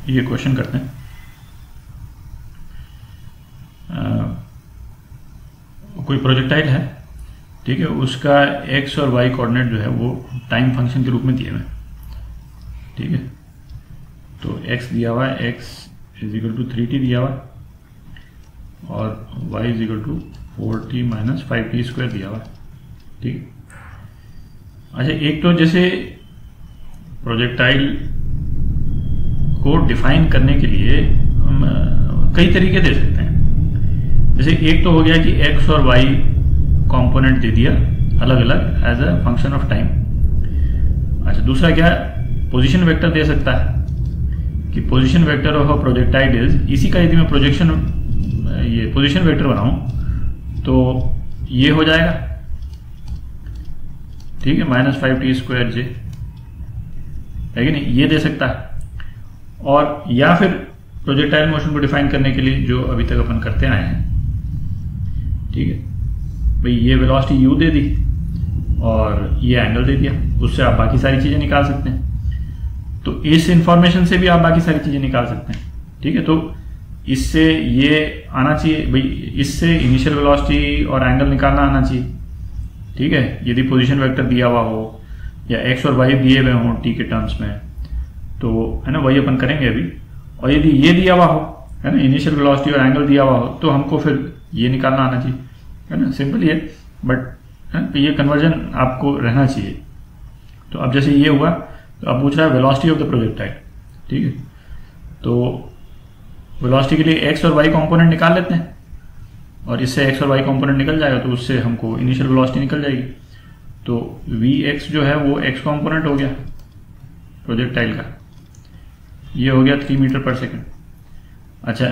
ये क्वेश्चन करते हैं। कोई प्रोजेक्टाइल है, ठीक है, उसका एक्स और वाई कोऑर्डिनेट जो है वो टाइम फंक्शन के रूप में दिए हुए हैं, ठीक है। तो एक्स दिया हुआ है, x is equal to 3t दिया हुआ है और y is equal to 4t minus 5t square दिया हुआ है, ठीक है। अच्छा, एक तो जैसे प्रोजेक्टाइल को डिफाइन करने के लिए हम कई तरीके दे सकते हैं। जैसे एक तो हो गया कि x और y कंपोनेंट दे दिया अलग अलग as a function of time. अच्छा, दूसरा क्या है, पोजीशन वेक्टर दे सकता है कि position vector of a projectile is, इसी का यदि मैं प्रोजेक्शन ये पोजीशन वेक्टर बनाऊं तो ये हो जाएगा, ठीक है, माइनस 5t स्क्वायर जे, है कि नहीं, ये दे सकता है। और या फिर प्रोजेक्टाइल मोशन को डिफाइन करने के लिए जो अभी तक अपन करते आए हैं, ठीक है भाई, ये वेलोसिटी u दे दी और ये एंगल दे दिया, उससे आप बाकी सारी चीजें निकाल सकते हैं। तो इस इंफॉर्मेशन से भी आप बाकी सारी चीजें निकाल सकते हैं, ठीक है। तो इससे ये आना चाहिए भाई, इससे इनिशियल वेलोसिटी और एंगल निकालना आना चाहिए, ठीक है, यदि पोजीशन वेक्टर दिया हुआ हो या एक्स और वाई दिए हुए हों टी के टर्म्स में, तो है ना, वही अपन करेंगे अभी। और यदि ये दिया हुआ हो, है ना, इनिशियल वेलोसिटी और एंगल दिया हुआ हो, तो हमको फिर ये निकालना आना चाहिए, है ना, सिंपल ही है। बट ये कन्वर्जन आपको रहना चाहिए। तो अब जैसे ये हुआ, तो अब पूछ रहा है वेलोसिटी ऑफ द प्रोजेक्टाइल, ठीक है। तो वेलोसिटी के लिए एक्स और वाई कंपोनेंट निकाल लेते हैं और इससे एक्स और वाई कंपोनेंट निकल जाएगा तो उससे हमको इनिशियल वेलोसिटी निकल जाएगी। तो Vx जो है वो x कंपोनेंट हो गया प्रोजेक्टाइल का, ये हो गया 3 मीटर पर सेकेंड। अच्छा,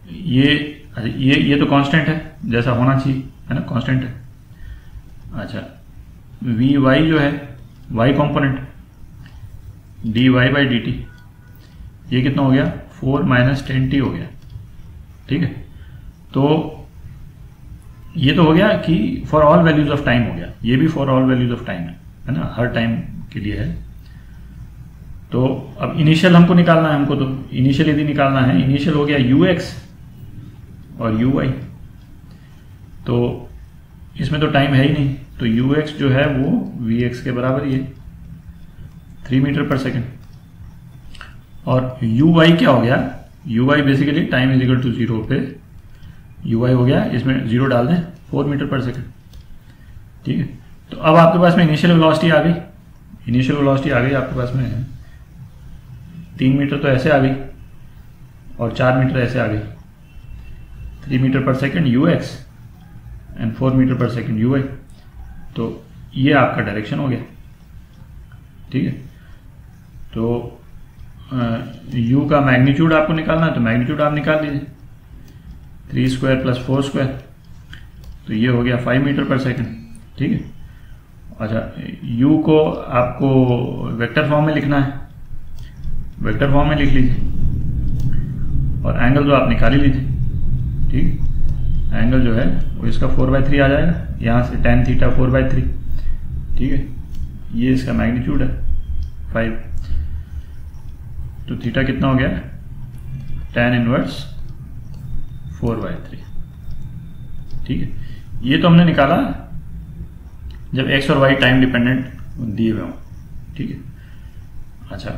ये तो कांस्टेंट है जैसा होना चाहिए, है ना, कांस्टेंट है। अच्छा, Vy जो है y component dy by dt, ये कितना हो गया, 4 माइनस 10t हो गया, ठीक है। तो ये तो हो गया कि for all values of time हो गया, ये भी for all values of time है ना, हर टाइम के लिए है। तो अब इनिशियल हमको निकालना है, हमको तो इनिशियल यदि निकालना है, इनिशियल हो गया ux और uy, तो इसमें तो टाइम है ही नहीं, तो ux जो है वो vx के बराबर ही है, 3 मीटर पर सेकेंड। और uy क्या हो गया, uy basically time is equal to 0 पे uy हो गया, इसमें 0 डाल दें, 4 मीटर पर सेकेंड, ठीक है। तो अब आपके पास में इनिशियल वेलोसिटी आ गई, इनिशियल वेलोसिटी आ गई आपके पास में 3 मीटर तो ऐसे आ गई और 4 मीटर ऐसे आ गई, 3 मीटर पर सेकेंड ux एंड 4 मीटर पर सेकेंड uy। तो ये आपका डायरेक्शन हो गया, ठीक है। तो u का मैग्नीट्यूड आपको निकालना है, तो मैग्नीट्यूड आप निकाल लीजिए, 3 स्क्वायर प्लस 4 स्क्वायर, तो ये हो गया 5 मीटर पर सेकेंड, ठीक है। अच्छा, u को आपको वेक्टर फॉर्म में लिखना है, वेक्टर फॉर्म में लिख लीजिए और एंगल जो आप निकाल ही लीजिए, ठीक है। एंगल जो है वो इसका 4/3 आ जाएगा, यहाँ से tan थीटा 4/3, ठीक है। ये इसका मैग्नीट्यूड है 5, तो थीटा कितना हो गया, tan इनवर्स 4/3, ठीक है। ये तो हमने निकाला जब x और y टाइम डिपेंडेंट दिए हुए हों, ठीक है। अच्छा,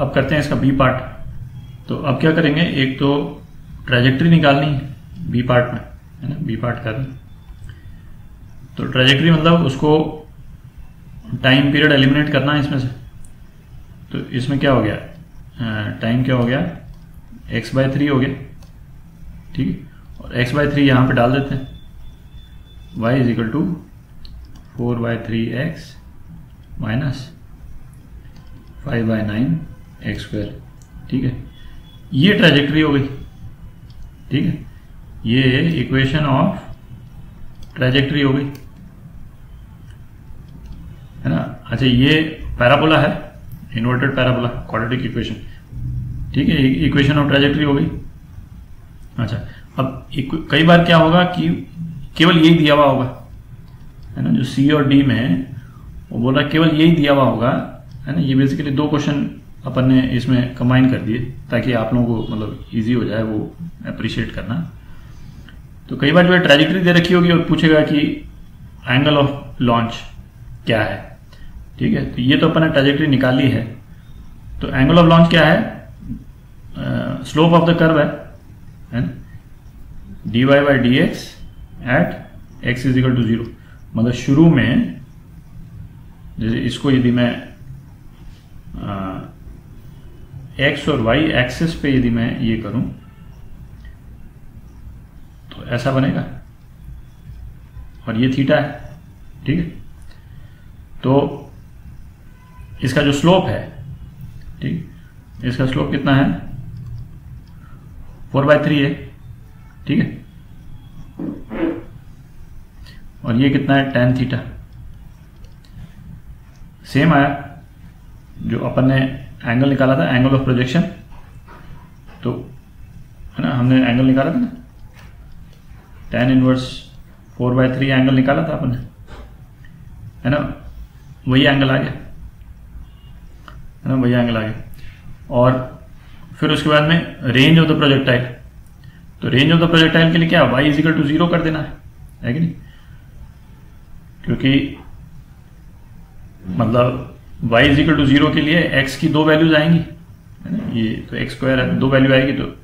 अब करते हैं इसका बी पार्ट। तो अब क्या करेंगे, एक तो ट्रेजेक्ट्री निकालनी है बी पार्ट में, है ना, बी पार्ट करना। तो ट्रेजेक्ट्री मतलब उसको टाइम पीरियड एलिमिनेट करना है इसमें से। तो इसमें क्या हो गया, टाइम क्या हो गया, x/3 हो गया, ठीक है। और x/3 यहां पे डाल देते हैं, y is equal to 4/3x minus 5/9x², ठीक है। ये ट्रेजेक्ट्री हो गई, ठीक है, ये इक्वेशन ऑफ ट्रेजेक्ट्री हो गई, है ना। अच्छा, ये पैराबोला है, इन्वर्टेड पैराबोला, क्वाड्रेटिक इक्वेशन, ठीक है, इक्वेशन ऑफ ट्रेजेक्ट्री हो गई। अच्छा, अब कई बार क्या होगा कि केवल यही दिया हुआ होगा, है ना, जो सी और डी में वो बोला केवल यही दिया हुआ होगा, है ना। ये बेसिकली 2 क्वेश्चन अपन ने इसमें कंबाइन कर दिए ताकि आप लोगों को मतलब इजी हो जाए वो अप्रिशिएट करना। तो कई बार जो है ट्रैजेक्टरी दे रखी होगी और पूछेगा कि एंगल ऑफ लॉन्च क्या है, ठीक है। तो ये तो अपन ने ट्रैजेक्टरी निकाली है, तो एंगल ऑफ लॉन्च क्या है, स्लोप ऑफ द कर्व है dy by D X at X is equal to 0। मतलब शुरू में जैसे इसको यदि मैं एक्स और वाई एक्सिस पे यदि मैं ये करूं तो ऐसा बनेगा और ये थीटा है, ठीक है। तो इसका जो स्लोप है, ठीक, इसका स्लोप कितना है 4/3 है, ठीक है। और ये कितना है tan थीटा। सेम आया जो अपन ने एंगल निकाला था, एंगल ऑफ प्रोजेक्शन, तो है ना, हमने एंगल निकाला था ना, tan इनवर्स 4/3 एंगल निकाला था अपन ने, है ना, वही एंगल आ गया, है ना, वही एंगल आ गया। और फिर उसके बाद में रेंज ऑफ द प्रोजेक्टाइल, तो रेंज ऑफ द प्रोजेक्टाइल के लिए क्या y इज इक्वल टू 0 कर देना है कि नहीं, क्योंकि मतलब y इज इक्वल टू 0 के लिए x की 2 वैल्यूज आएंगी, है ना, ये तो x स्क्वायर है, 2 वैल्यू आएगी, तो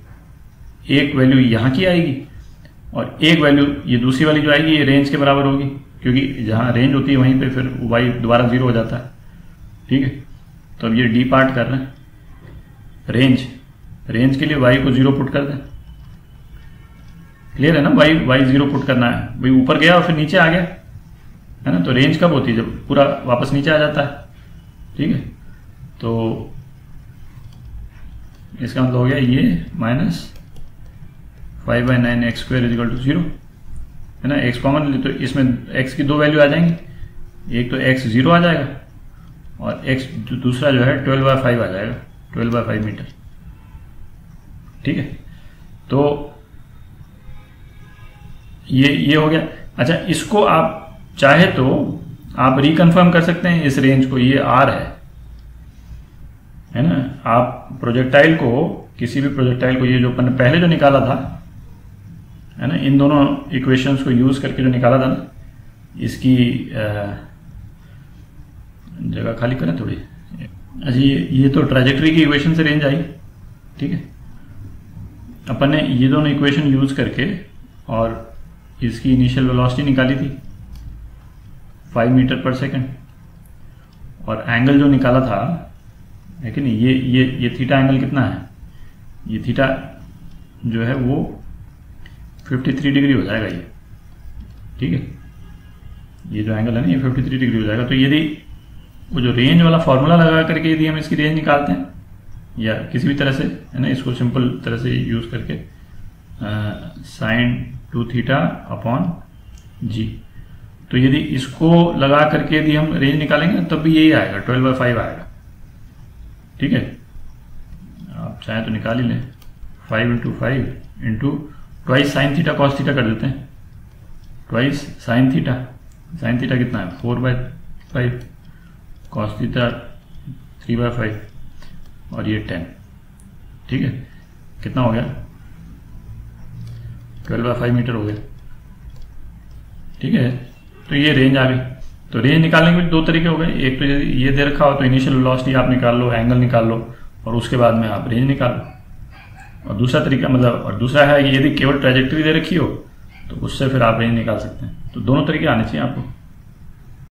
एक वैल्यू यहाँ की आएगी और एक वैल्यू ये दूसरी वाली जो आएगी ये रेंज के बराबर होगी, क्योंकि जहां रेंज होती है वहीं पे फिर y दोबारा 0 हो जाता है, ठीक है। तो अब ये डी पार्ट कर रहे हैं, रेंज के लिए y को 0 पुट कर दें, क्लियर है ना, y 0 पुट करना है, भाई ऊपर गया और फिर नीचे आ गया, है ना। तो रेंज कब होती है, जब पूरा वापस नीचे आ जाता है, ठीक है। तो इसका मतलब हो गया ये -5/9 x square is equal to 0, है ना। x कॉमन ले तो इसमें x की 2 वैल्यू आ जाएंगी, एक तो x 0 आ जाएगा और x दूसरा जो है 12/5 आ जाएगा, 12/5 मीटर, ठीक है। तो ये हो गया। अच्छा, इसको आप चाहे तो आप रिकन्फर्म कर सकते हैं इस रेंज को, ये r है ना। आप प्रोजेक्टाइल को, किसी भी प्रोजेक्टाइल को, ये जो अपन ने पहले जो निकाला था, है ना, इन दोनों इक्वेशंस को यूज करके जो निकाला था ना, इसकी जगह खाली करें थोड़ी। अच्छा, ये तो ट्रैजेक्टरी की इक्वेशन से रेंज आई, ठीक है। अपन ने ये दोनों इक्वेशन यूज करके और इसकी इनिशियल वेलोसिटी निकाली थी 5 मीटर पर सेकंड, और एंगल जो निकाला था, है कि नहीं, ये थीटा एंगल कितना है, ये थीटा जो है वो 53 डिग्री हो जाएगा ये, ठीक है। ये जो एंगल है ना ये 53 डिग्री हो जाएगा। तो यदि वो जो रेंज वाला फॉर्मूला लगा करके यदि हम इसकी रेंज निकालते हैं या किसी भी तरह से, है ना, इसको सिंपल तरह से यूज करके sin 2 थीटा अपॉन जी, तो यदि इसको लगा करके यदि हम रेंज निकालेंगे तब भी यही आएगा, 12/5 आएगा, ठीक है। आप चाहें तो निकाल ही लें, 5 × 5 into twice sine theta cos theta कर देते हैं, ट्वाइस साइन थीटा कितना है 4/5, कॉस थीटा 3/5 और ये 10, ठीक है। कितना हो गया 12/5 मीटर हो गया, ठीक है। तो ये रेंज आ गई। तो रेंज निकालने के भी 2 तरीके हो गए, एक तो ये दे रखा हो तो इनिशियल वेलोसिटी आप निकाल लो, एंगल निकाल लो और उसके बाद में आप रेंज निकाल लो, और दूसरा तरीका मतलब, और दूसरा है कि यदि केवल ट्रैजेक्टरी दे रखी हो तो उससे फिर आप रेंज निकाल सकते हैं। तो दोनों तरीके आने चाहिए आपको।